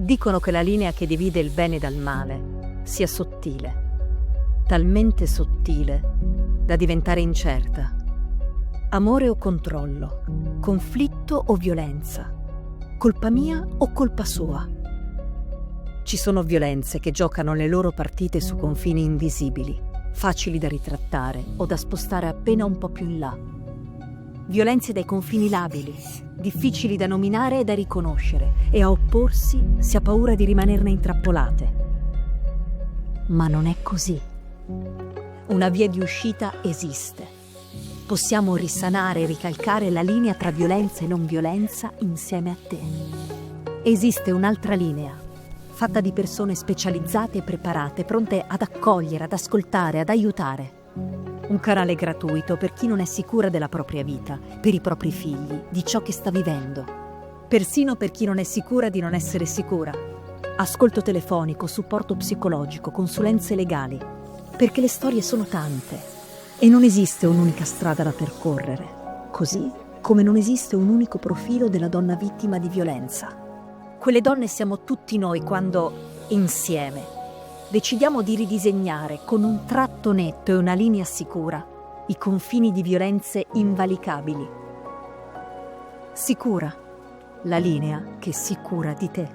Dicono che la linea che divide il bene dal male sia sottile, talmente sottile da diventare incerta. Amore o controllo, conflitto o violenza, colpa mia o colpa sua. Ci sono violenze che giocano le loro partite su confini invisibili, facili da ritrattare o da spostare appena un po' più in là. Violenze dai confini labili, difficili da nominare e da riconoscere, e a opporsi si ha paura di rimanerne intrappolate. Ma non è così. Una via di uscita esiste. Possiamo risanare e ricalcare la linea tra violenza e non violenza insieme a te. Esiste un'altra linea, fatta di persone specializzate e preparate, pronte ad accogliere, ad ascoltare, ad aiutare. Un canale gratuito per chi non è sicura della propria vita, per i propri figli, di ciò che sta vivendo. Persino per chi non è sicura di non essere sicura. Ascolto telefonico, supporto psicologico, consulenze legali. Perché le storie sono tante e non esiste un'unica strada da percorrere. Così come non esiste un unico profilo della donna vittima di violenza. Quelle donne siamo tutti noi quando, insieme, decidiamo di ridisegnare con un tratto netto e una linea sicura i confini di violenze invalicabili. Sicura, la linea che si cura di te.